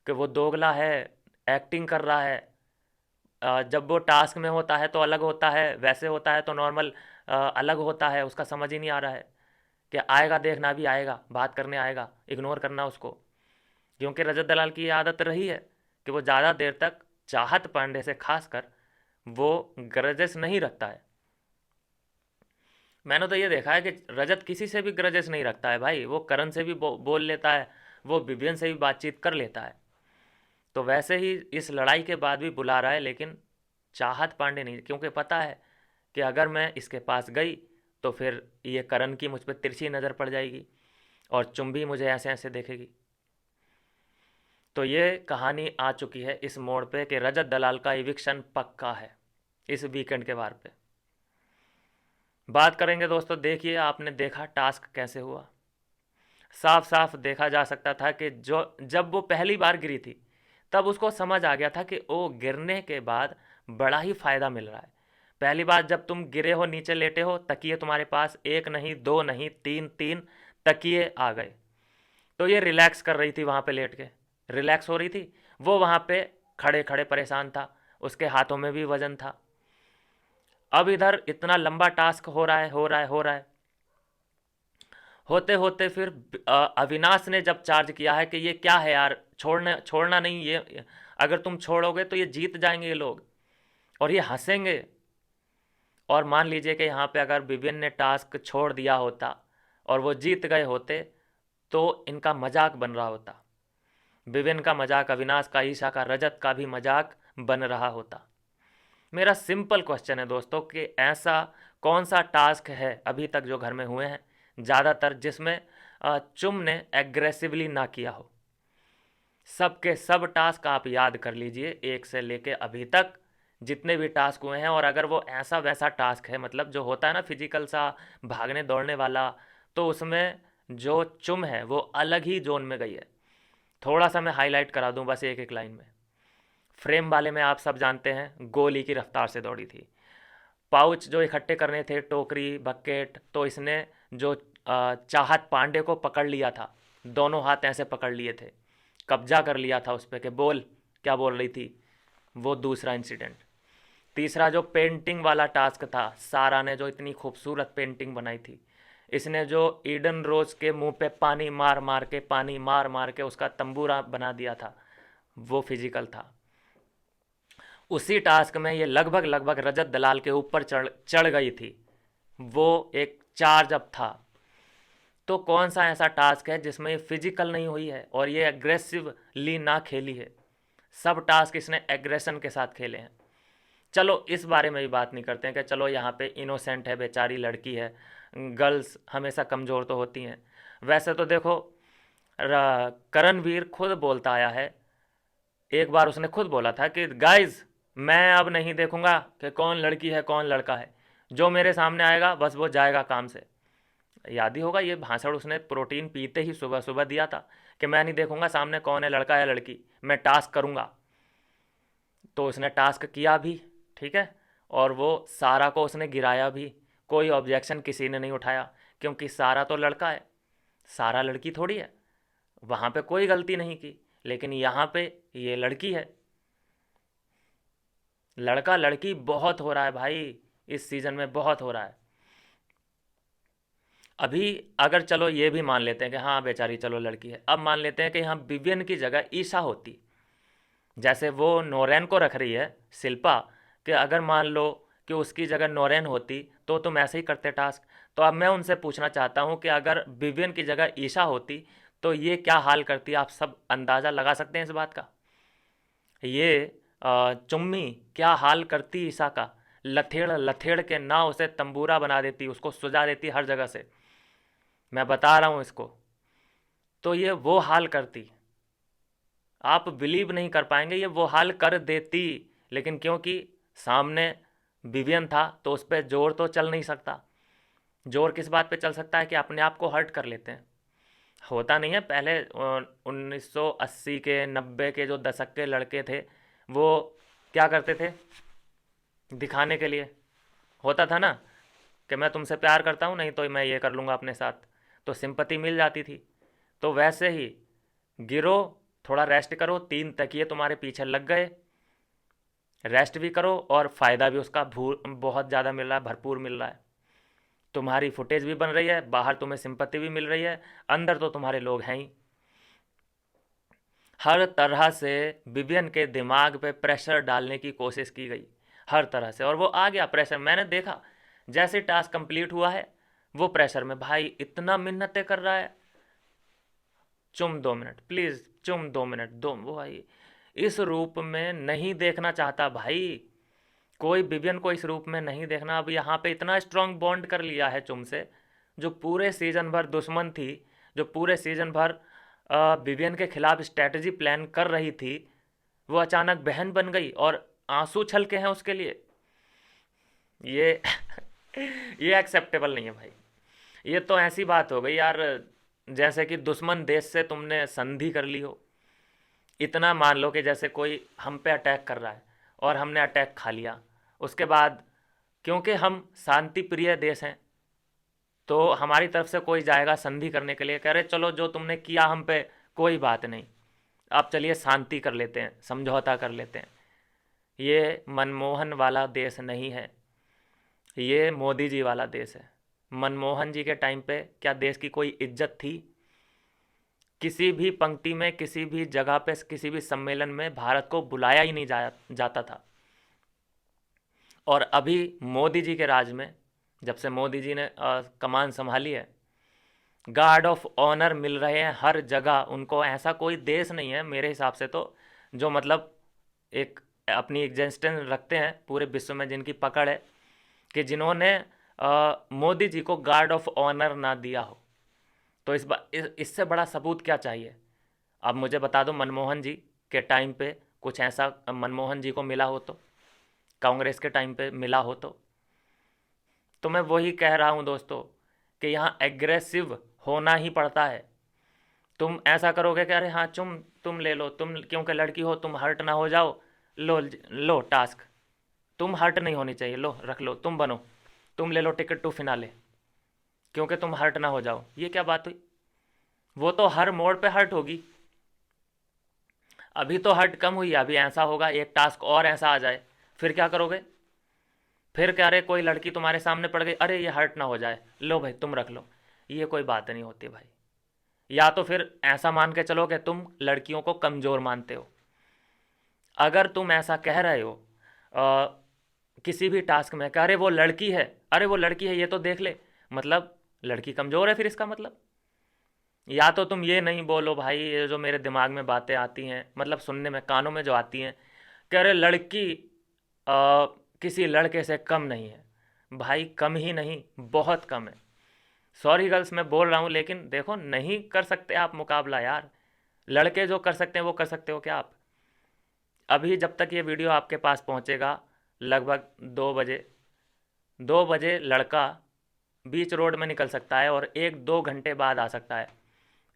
कि वो दोगला है, एक्टिंग कर रहा है। जब वो टास्क में होता है तो अलग होता है, वैसे होता है तो नॉर्मल अलग होता है, उसका समझ ही नहीं आ रहा है कि आएगा, देखना भी आएगा, बात करने आएगा, इग्नोर करना उसको। क्योंकि रजत दलाल की ये आदत रही है कि वो ज़्यादा देर तक चाहत पांडे से खासकर वो ग्रजेस नहीं रखता है। मैंने तो ये देखा है कि रजत किसी से भी ग्रजेस नहीं रखता है भाई, वो करण से भी बोल लेता है, वो विवियन से भी बातचीत कर लेता है। तो वैसे ही इस लड़ाई के बाद भी बुला रहा है, लेकिन चाहत पांडे नहीं, क्योंकि पता है कि अगर मैं इसके पास गई तो फिर ये करण की मुझ पर तिरछी नज़र पड़ जाएगी और चुम भी मुझे ऐसे ऐसे देखेगी। तो ये कहानी आ चुकी है इस मोड़ पे कि रजत दलाल का इविक्शन पक्का है इस वीकेंड के वार पे। बात करेंगे दोस्तों, देखिए आपने देखा टास्क कैसे हुआ। साफ साफ देखा जा सकता था कि जो जब वो पहली बार गिरी थी तब उसको समझ आ गया था कि ओ गिरने के बाद बड़ा ही फ़ायदा मिल रहा है। पहली बार जब तुम गिरे हो, नीचे लेटे हो, तकिए तुम्हारे पास एक नहीं, दो नहीं, तीन तीन तकिए आ गए। तो ये रिलैक्स कर रही थी वहाँ पे लेट के, रिलैक्स हो रही थी। वो वहाँ पे खड़े खड़े परेशान था, उसके हाथों में भी वजन था। अब इधर इतना लंबा टास्क हो रहा है, हो रहा है, हो रहा है, होते होते फिर अविनाश ने जब चार्ज किया है कि ये क्या है यार, छोड़ना छोड़ना नहीं, ये अगर तुम छोड़ोगे तो ये जीत जाएंगे ये लोग और ये हंसेंगे। और मान लीजिए कि यहाँ पे अगर विवियन ने टास्क छोड़ दिया होता और वो जीत गए होते तो इनका मजाक बन रहा होता, विवियन का मजाक, अविनाश का, ईशा का, रजत का भी मजाक बन रहा होता। मेरा सिंपल क्वेश्चन है दोस्तों कि ऐसा कौन सा टास्क है अभी तक जो घर में हुए हैं ज़्यादातर जिसमें चुम ने एग्रेसिवली ना किया हो। सबके सब टास्क आप याद कर लीजिए एक से लेके अभी तक जितने भी टास्क हुए हैं, और अगर वो ऐसा वैसा टास्क है मतलब जो होता है ना फिजिकल सा भागने दौड़ने वाला, तो उसमें जो चुम है वो अलग ही जोन में गई है। थोड़ा सा मैं हाईलाइट करा दूं बस एक एक लाइन में। फ्रेम वाले में आप सब जानते हैं गोली की रफ्तार से दौड़ी थी। पाउच जो इकट्ठे करने थे, टोकरी बकेट, तो इसने जो चाहत पांडे को पकड़ लिया था, दोनों हाथ ऐसे पकड़ लिए थे, कब्जा कर लिया था उस पर कि बोल क्या बोल रही थी, वो दूसरा इंसिडेंट। तीसरा जो पेंटिंग वाला टास्क था, सारा ने जो इतनी खूबसूरत पेंटिंग बनाई थी, इसने जो ईडन रोज के मुंह पे पानी मार मार के पानी मार मार के उसका तंबूरा बना दिया था, वो फिजिकल था। उसी टास्क में ये लगभग लगभग रजत दलाल के ऊपर चढ़ चढ़ गई थी, वो एक चार्ज अप था। तो कौन सा ऐसा टास्क है जिसमें ये फिजिकल नहीं हुई है और ये एग्रेसिवली ना खेली है। सब टास्क इसने एग्रेशन के साथ खेले हैं। चलो इस बारे में भी बात नहीं करते हैं कि चलो यहाँ पे इनोसेंट है, बेचारी लड़की है, गर्ल्स हमेशा कमज़ोर तो होती हैं। वैसे तो देखो करणवीर खुद बोलता आया है, एक बार उसने खुद बोला था कि गाइज मैं अब नहीं देखूंगा कि कौन लड़की है कौन लड़का है, जो मेरे सामने आएगा बस वो जाएगा काम से। याद ही होगा ये भाषण उसने प्रोटीन पीते ही सुबह सुबह दिया था कि मैं नहीं देखूंगा सामने कौन है लड़का या लड़की, मैं टास्क करूंगा। तो उसने टास्क किया भी, ठीक है, और वो सारा को उसने गिराया भी। कोई ऑब्जेक्शन किसी ने नहीं उठाया क्योंकि सारा तो लड़का है, सारा लड़की थोड़ी है। वहाँ पे कोई गलती नहीं की, लेकिन यहाँ पे ये लड़की है। लड़का लड़की बहुत हो रहा है भाई, इस सीज़न में बहुत हो रहा है। अभी अगर चलो ये भी मान लेते हैं कि हाँ बेचारी चलो लड़की है, अब मान लेते हैं कि यहाँ विवियन की जगह ईशा होती, जैसे वो नोरैन को रख रही है शिल्पा, कि अगर मान लो कि उसकी जगह नोरैन होती तो तुम ऐसे ही करते टास्क। तो अब मैं उनसे पूछना चाहता हूँ कि अगर विवियन की जगह ईशा होती तो ये क्या हाल करती, आप सब अंदाज़ा लगा सकते हैं इस बात का। ये चुम्मी क्या हाल करती ईशा का, लथेड़ लथेड़ के ना उसे तंबूरा बना देती, उसको सुझा देती हर जगह से, मैं बता रहा हूँ इसको। तो ये वो हाल करती, आप बिलीव नहीं कर पाएंगे, ये वो हाल कर देती। लेकिन क्योंकि सामने विवियन था तो उस पर जोर तो चल नहीं सकता। जोर किस बात पे चल सकता है कि अपने आप को हर्ट कर लेते हैं। होता नहीं है, पहले 1980 के 90 के जो दशक के लड़के थे वो क्या करते थे दिखाने के लिए, होता था ना कि मैं तुमसे प्यार करता हूँ, नहीं तो मैं ये कर लूँगा अपने साथ, तो सिंपति मिल जाती थी। तो वैसे ही गिरो, थोड़ा रेस्ट करो, 3 तकिए तुम्हारे पीछे लग गए, रेस्ट भी करो और फ़ायदा भी उसका बहुत ज़्यादा मिल रहा है, भरपूर मिल रहा है। तुम्हारी फुटेज भी बन रही है, बाहर तुम्हें सिंपत्ति भी मिल रही है, अंदर तो तुम्हारे लोग हैं ही। हर तरह से विवियन के दिमाग पे प्रेशर डालने की कोशिश की गई, हर तरह से, और वो आ गया प्रेशर। मैंने देखा जैसे टास्क कंप्लीट हुआ है वो प्रेशर में, भाई इतना मिन्नतें कर रहा है, चुम 2 मिनट प्लीज़, चुम 2 मिनट दो, वो भाई इस रूप में नहीं देखना चाहता भाई, कोई विवियन को इस रूप में नहीं देखना। अब यहाँ पे इतना स्ट्रांग बॉन्ड कर लिया है चुम से, जो पूरे सीजन भर दुश्मन थी, जो पूरे सीजन भर विवियन के खिलाफ स्ट्रैटेजी प्लान कर रही थी, वो अचानक बहन बन गई और आंसू छलके हैं उसके लिए। ये ये एक्सेप्टेबल नहीं है भाई। ये तो ऐसी बात हो गई यार जैसे कि दुश्मन देश से तुमने संधि कर ली हो। इतना मान लो कि जैसे कोई हम पे अटैक कर रहा है और हमने अटैक खा लिया, उसके बाद क्योंकि हम शांति प्रिय देश हैं तो हमारी तरफ से कोई जाएगा संधि करने के लिए, कह रहे चलो जो तुमने किया हम पे कोई बात नहीं, अब चलिए शांति कर लेते हैं, समझौता कर लेते हैं। ये मनमोहन वाला देश नहीं है, ये मोदी जी वाला देश है। मनमोहन जी के टाइम पे क्या देश की कोई इज्जत थी? किसी भी पंक्ति में, किसी भी जगह पे, किसी भी सम्मेलन में भारत को बुलाया ही नहीं जाता था। और अभी मोदी जी के राज में, जब से मोदी जी ने कमान संभाली है, गार्ड ऑफ ऑनर मिल रहे हैं हर जगह उनको। ऐसा कोई देश नहीं है मेरे हिसाब से तो जो मतलब एक अपनी एग्जिस्टेंस रखते हैं पूरे विश्व में, जिनकी पकड़ है, कि जिन्होंने मोदी जी को गार्ड ऑफ ऑनर ना दिया हो। तो इससे बड़ा सबूत क्या चाहिए? अब मुझे बता दो, मनमोहन जी के टाइम पे कुछ ऐसा मनमोहन जी को मिला हो तो, कांग्रेस के टाइम पे मिला हो तो मैं वही कह रहा हूँ दोस्तों कि यहाँ एग्रेसिव होना ही पड़ता है। तुम ऐसा करोगे कि अरे हाँ तुम ले लो, तुम क्योंकि लड़की हो तुम हर्ट ना हो जाओ, लो लो टास्क, तुम हर्ट नहीं होनी चाहिए, लो रख लो, तुम बनो, तुम ले लो टिकट टू फिनाले, क्योंकि तुम हर्ट ना हो जाओ। ये क्या बात हुई? वो तो हर मोड़ पे हर्ट होगी। अभी तो हर्ट कम हुई है, अभी ऐसा होगा एक टास्क और ऐसा आ जाए, फिर क्या करोगे? फिर क्या, अरे कोई लड़की तुम्हारे सामने पड़ गई, अरे ये हर्ट ना हो जाए, लो भाई तुम रख लो। ये कोई बात नहीं होती भाई। या तो फिर ऐसा मान के चलो कि तुम लड़कियों को कमज़ोर मानते हो। अगर तुम ऐसा कह रहे हो किसी भी टास्क में कि अरे वो लड़की है, अरे वो लड़की है ये तो देख ले, मतलब लड़की कमज़ोर है फिर इसका मतलब। या तो तुम ये नहीं बोलो भाई, ये जो मेरे दिमाग में बातें आती हैं, मतलब सुनने में कानों में जो आती हैं कि अरे लड़की किसी लड़के से कम नहीं है। भाई कम ही नहीं, बहुत कम है। सॉरी गर्ल्स मैं बोल रहा हूँ, लेकिन देखो नहीं कर सकते आप मुकाबला यार। लड़के जो कर सकते हैं वो कर सकते हो क्या आप? अभी जब तक ये वीडियो आपके पास पहुँचेगा, लगभग 2 बजे, 2 बजे लड़का बीच रोड में निकल सकता है और 1-2 घंटे बाद आ सकता है।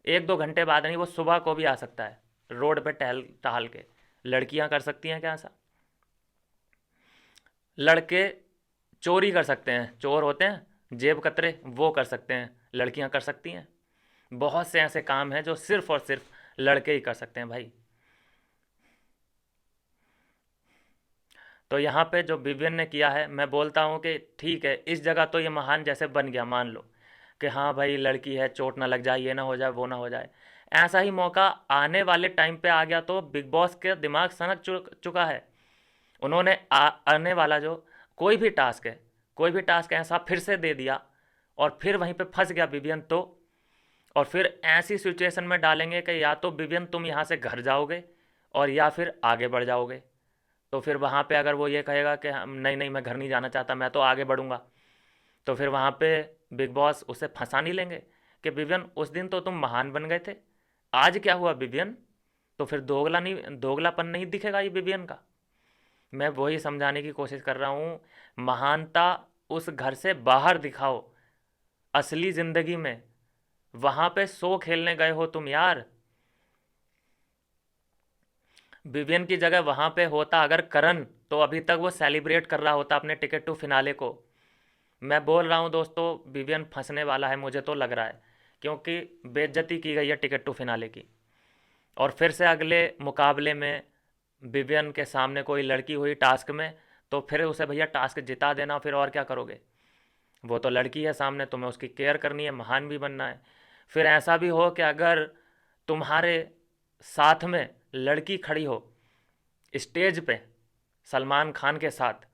1-2 घंटे बाद नहीं, वो सुबह को भी आ सकता है रोड पे टहल टहल के। लड़कियां कर सकती हैं क्या ऐसा? लड़के चोरी कर सकते हैं, चोर होते हैं जेब कतरे, वो कर सकते हैं, लड़कियां कर सकती हैं? बहुत से ऐसे काम हैं जो सिर्फ और सिर्फ लड़के ही कर सकते हैं भाई। तो यहाँ पे जो विवियन ने किया है, मैं बोलता हूँ कि ठीक है, इस जगह तो ये महान जैसे बन गया, मान लो कि हाँ भाई लड़की है, चोट ना लग जाए, ये ना हो जाए, वो ना हो जाए। ऐसा ही मौका आने वाले टाइम पे आ गया तो बिग बॉस के दिमाग सनक चुका है। उन्होंने आने वाला जो कोई भी टास्क है, कोई भी टास्क ऐसा फिर से दे दिया और फिर वहीं पे फंस गया विवियन तो, और फिर ऐसी सिचुएशन में डालेंगे कि या तो विवियन तुम यहाँ से घर जाओगे और या फिर आगे बढ़ जाओगे। तो फिर वहाँ पे अगर वो ये कहेगा कि नहीं नहीं मैं घर नहीं जाना चाहता, मैं तो आगे बढ़ूँगा, तो फिर वहाँ पे बिग बॉस उसे फंसा नहीं लेंगे कि विवियन उस दिन तो तुम महान बन गए थे, आज क्या हुआ विवियन? तो फिर दोगलापन नहीं दिखेगा ये विवियन का। मैं वही समझाने की कोशिश कर रहा हूँ, महानता उस घर से बाहर दिखाओ, असली ज़िंदगी में। वहाँ पे शो खेलने गए हो तुम यार। विवियन की जगह वहाँ पे होता अगर करण, तो अभी तक वो सेलिब्रेट कर रहा होता अपने टिकट टू फिनाले को। मैं बोल रहा हूँ दोस्तों, विवियन फंसने वाला है, मुझे तो लग रहा है, क्योंकि बेइज्जती की गई है टिकट टू फिनाले की। और फिर से अगले मुकाबले में विवियन के सामने कोई लड़की हुई टास्क में, तो फिर उसे भैया टास्क जिता देना, फिर और क्या करोगे? वो तो लड़की है सामने, तुम्हें उसकी केयर करनी है, महान भी बनना है। फिर ऐसा भी हो कि अगर तुम्हारे साथ में लड़की खड़ी हो स्टेज पे सलमान खान के साथ,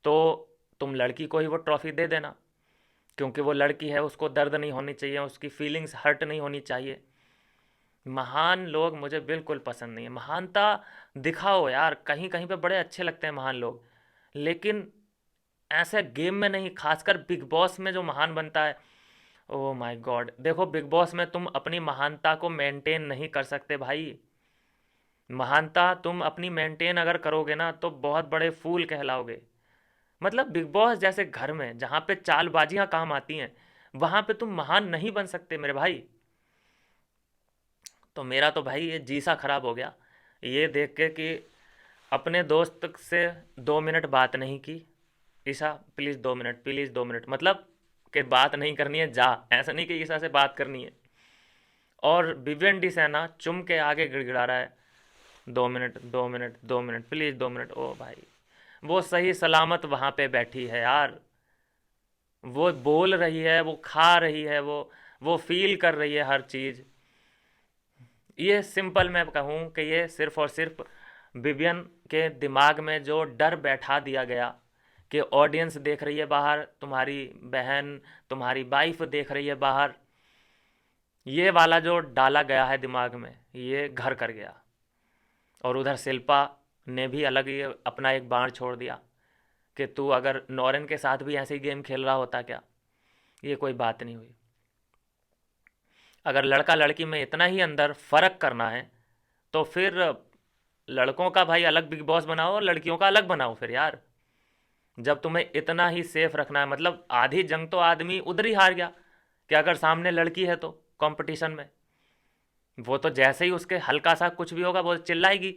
तो तुम लड़की को ही वो ट्रॉफी दे देना, क्योंकि वो लड़की है, उसको दर्द नहीं होनी चाहिए, उसकी फीलिंग्स हर्ट नहीं होनी चाहिए। महान लोग मुझे बिल्कुल पसंद नहीं है। महानता दिखाओ यार, कहीं कहीं पे बड़े अच्छे लगते हैं महान लोग, लेकिन ऐसे गेम में नहीं, खासकर बिग बॉस में जो महान बनता है। ओह माय गॉड, देखो बिग बॉस में तुम अपनी महानता को मेंटेन नहीं कर सकते भाई। महानता तुम अपनी मेंटेन अगर करोगे ना तो बहुत बड़े फूल कहलाओगे। मतलब बिग बॉस जैसे घर में जहाँ पे चालबाजियाँ काम आती हैं, वहाँ पे तुम महान नहीं बन सकते मेरे भाई। तो मेरा तो भाई ये जी सा खराब हो गया ये देख के कि अपने दोस्त से 2 मिनट बात नहीं की। Isha please 2 minute, please 2 minute, मतलब कि बात नहीं करनी है जा, ऐसा नहीं कि ईशा से बात करनी है। और विवियन डी सैना चुम के आगे गिड़गिड़ा रहा है, 2 minute 2 minute 2 minute please 2 minute. ओ भाई, वो सही सलामत वहाँ पे बैठी है यार, वो बोल रही है, वो खा रही है, वो फील कर रही है हर चीज़। ये सिंपल मैं कहूँ कि ये सिर्फ और सिर्फ विवियन के दिमाग में जो डर बैठा दिया गया कि ऑडियंस देख रही है बाहर, तुम्हारी बहन, तुम्हारी वाइफ देख रही है बाहर, ये वाला जो डाला गया है दिमाग में, ये घर कर गया। और उधर शिल्पा ने भी अलग ही अपना एक बाण छोड़ दिया कि तू अगर नॉरेन के साथ भी ऐसे ही गेम खेल रहा होता क्या, ये कोई बात नहीं हुई। अगर लड़का लड़की में इतना ही अंदर फ़र्क करना है तो फिर लड़कों का भाई अलग बिग बॉस बनाओ और लड़कियों का अलग बनाओ फिर यार। जब तुम्हें इतना ही सेफ रखना है, मतलब आधी जंग तो आदमी उधर ही हार गया कि अगर सामने लड़की है तो कंपटीशन में, वो तो जैसे ही उसके हल्का सा कुछ भी होगा वो चिल्लाएगी,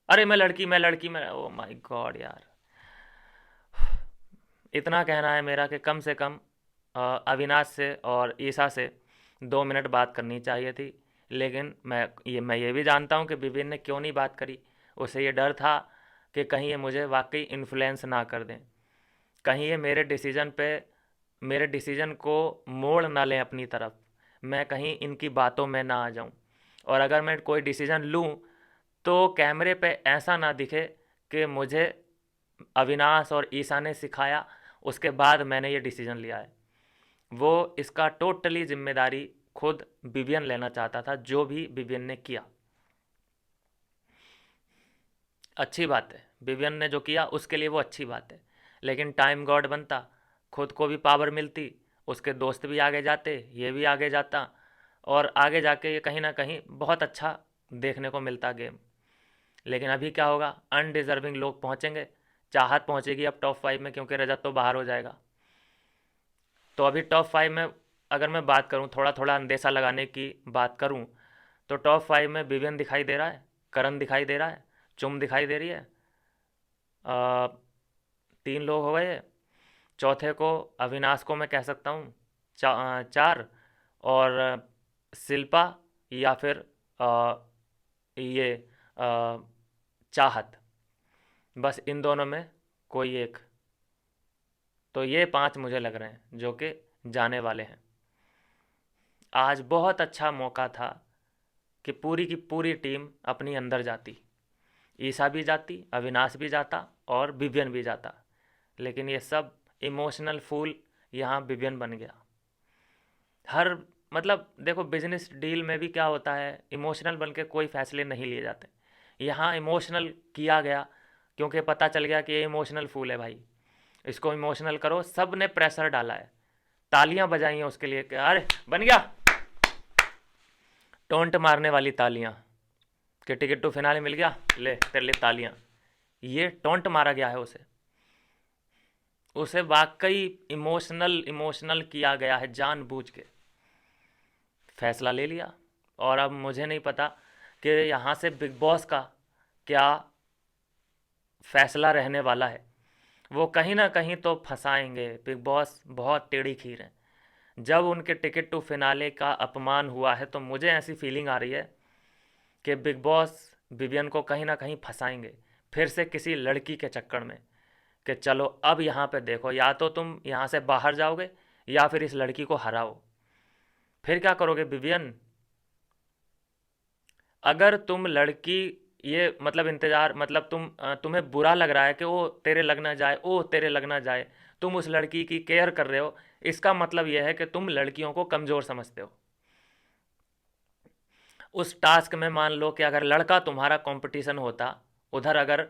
अरे मैं लड़की मैं लड़की मैं। ओ माय गॉड यार। इतना कहना है मेरा कि कम से कम अविनाश से और ईसा से 2 मिनट बात करनी चाहिए थी। लेकिन मैं ये भी जानता हूँ कि विपिन ने क्यों नहीं बात करी। उसे ये डर था कि कहीं ये मुझे वाकई इन्फ्लुएंस ना कर दें, कहीं ये मेरे डिसीजन को मोड़ ना लें अपनी तरफ, मैं कहीं इनकी बातों में ना आ जाऊं। और अगर मैं कोई डिसीजन लूं तो कैमरे पे ऐसा ना दिखे कि मुझे अविनाश और ईसा ने सिखाया, उसके बाद मैंने ये डिसीजन लिया है। वो इसका टोटली जिम्मेदारी खुद विवियन लेना चाहता था, जो भी विवियन ने किया। अच्छी बात है, विवियन ने जो किया उसके लिए वो अच्छी बात है। लेकिन टाइम गॉड बनता, खुद को भी पावर मिलती, उसके दोस्त भी आगे जाते, ये भी आगे जाता, और आगे जाके ये कहीं ना कहीं बहुत अच्छा देखने को मिलता गेम। लेकिन अभी क्या होगा, अनडिज़र्विंग लोग पहुंचेंगे, चाहत पहुंचेगी अब टॉप 5 में, क्योंकि रजत तो बाहर हो जाएगा। तो अभी टॉप 5 में अगर मैं बात करूं, थोड़ा थोड़ा अंदेशा लगाने की बात करूं, तो टॉप 5 में विवियन दिखाई दे रहा है, करण दिखाई दे रहा है, चुम दिखाई दे रही है। आ, 3 लोग हो गए। चौथे को अविनाश को मैं कह सकता हूँ 4, और शिल्पा या फिर ये आ, चाहत, बस इन दोनों में कोई एक। तो ये 5 मुझे लग रहे हैं जो कि जाने वाले हैं। आज बहुत अच्छा मौका था कि पूरी की पूरी टीम अपनी अंदर जाती, ईसा भी जाती, अविनाश भी जाता और विवियन भी जाता। लेकिन ये सब इमोशनल फूल यहाँ विवियन बन गया। हर मतलब देखो, बिजनेस डील में भी क्या होता है, इमोशनल बन के कोई फैसले नहीं लिए जाते। यहाँ इमोशनल किया गया क्योंकि पता चल गया कि ये इमोशनल फूल है भाई, इसको इमोशनल करो। सब ने प्रेशर डाला है, तालियां बजाई हैं उसके लिए कि अरे बन गया, टोंट मारने वाली तालियां कि टिकट टू फिनाले मिल गया, ले तेरे लिए तालियां। ये टोंट मारा गया है उसे, उसे वाकई इमोशनल इमोशनल किया गया है, जानबूझ के फैसला ले लिया। और अब मुझे नहीं पता कि यहाँ से बिग बॉस का क्या फैसला रहने वाला है। वो कहीं ना कहीं तो फंसाएंगे, बिग बॉस बहुत टेढ़ी खीर है। जब उनके टिकट टू फिनाले का अपमान हुआ है तो मुझे ऐसी फीलिंग आ रही है कि बिग बॉस विवियन को कहीं ना कहीं फंसाएंगे फिर से किसी लड़की के चक्कर में, कि चलो अब यहाँ पे देखो, या तो तुम यहाँ से बाहर जाओगे या फिर इस लड़की को हराओ। फिर क्या करोगे विवियन? अगर तुम लड़की, ये मतलब इंतज़ार, मतलब तुम्हें बुरा लग रहा है कि वो तेरे लग ना जाए, ओ तेरे लग ना जाए, तुम उस लड़की की केयर कर रहे हो, इसका मतलब यह है कि तुम लड़कियों को कमज़ोर समझते हो। उस टास्क में मान लो कि अगर लड़का तुम्हारा कंपटीशन होता, उधर अगर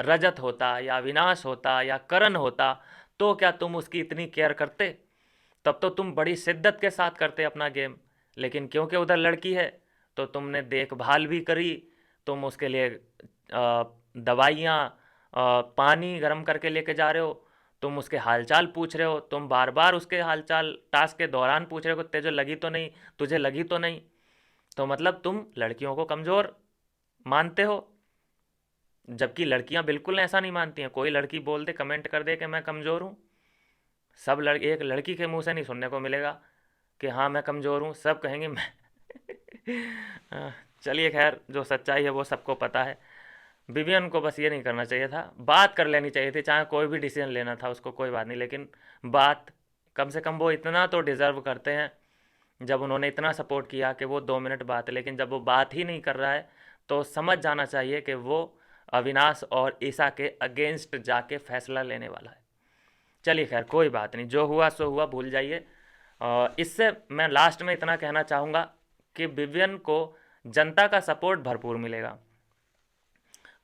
रजत होता या विनाश होता या करण होता, तो क्या तुम उसकी इतनी केयर करते? तब तो तुम बड़ी शिद्दत के साथ करते अपना गेम। लेकिन क्योंकि उधर लड़की है तो तुमने देखभाल भी करी, तुम उसके लिए दवाइयाँ, पानी गर्म करके लेके जा रहे हो, तुम उसके हालचाल पूछ रहे हो, तुम बार बार उसके हालचाल टास्क के दौरान पूछ रहे हो कि तुझे लगी तो नहीं, तुझे लगी तो नहीं। तो मतलब तुम लड़कियों को कमज़ोर मानते हो, जबकि लड़कियां बिल्कुल ऐसा नहीं मानती हैं। कोई लड़की बोल दे, कमेंट कर दे कि मैं कमज़ोर हूँ, सब एक लड़की के मुंह से नहीं सुनने को मिलेगा कि हाँ मैं कमज़ोर हूँ, सब कहेंगे मैं हाँ, चलिए खैर, जो सच्चाई है वो सबको पता है। विवियन को बस ये नहीं करना चाहिए था, बात कर लेनी चाहिए थी, चाहे कोई भी डिसीजन लेना था उसको, कोई बात नहीं, लेकिन बात, कम से कम वो इतना तो डिज़र्व करते हैं। जब उन्होंने इतना सपोर्ट किया कि वो 2 मिनट बात, लेकिन जब वो बात ही नहीं कर रहा है तो समझ जाना चाहिए कि वो अविनाश और ईसा के अगेंस्ट जाके फैसला लेने वाला है। चलिए खैर, कोई बात नहीं, जो हुआ सो हुआ, भूल जाइए। इससे मैं लास्ट में इतना कहना चाहूँगा कि विवियन को जनता का सपोर्ट भरपूर मिलेगा।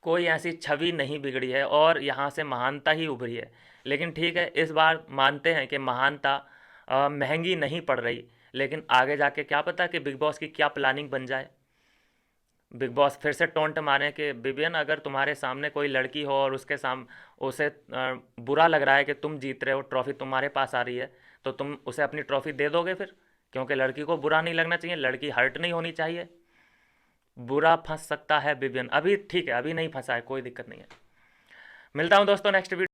कोई ऐसी छवि नहीं बिगड़ी है और यहाँ से महानता ही उभरी है। लेकिन ठीक है, इस बार मानते हैं कि महानता महंगी नहीं पड़ रही, लेकिन आगे जाके क्या पता कि बिग बॉस की क्या प्लानिंग बन जाए। बिग बॉस फिर से टोंट मारे कि विवियन, अगर तुम्हारे सामने कोई लड़की हो और उसे बुरा लग रहा है कि तुम जीत रहे हो, ट्रॉफी तुम्हारे पास आ रही है, तो तुम उसे अपनी ट्रॉफी दे दोगे फिर? क्योंकि लड़की को बुरा नहीं लगना चाहिए, लड़की हर्ट नहीं होनी चाहिए। बुरा फंस सकता है विवियन, अभी ठीक है, अभी नहीं फंसा है, कोई दिक्कत नहीं है। मिलता हूँ दोस्तों नेक्स्ट वीडियो।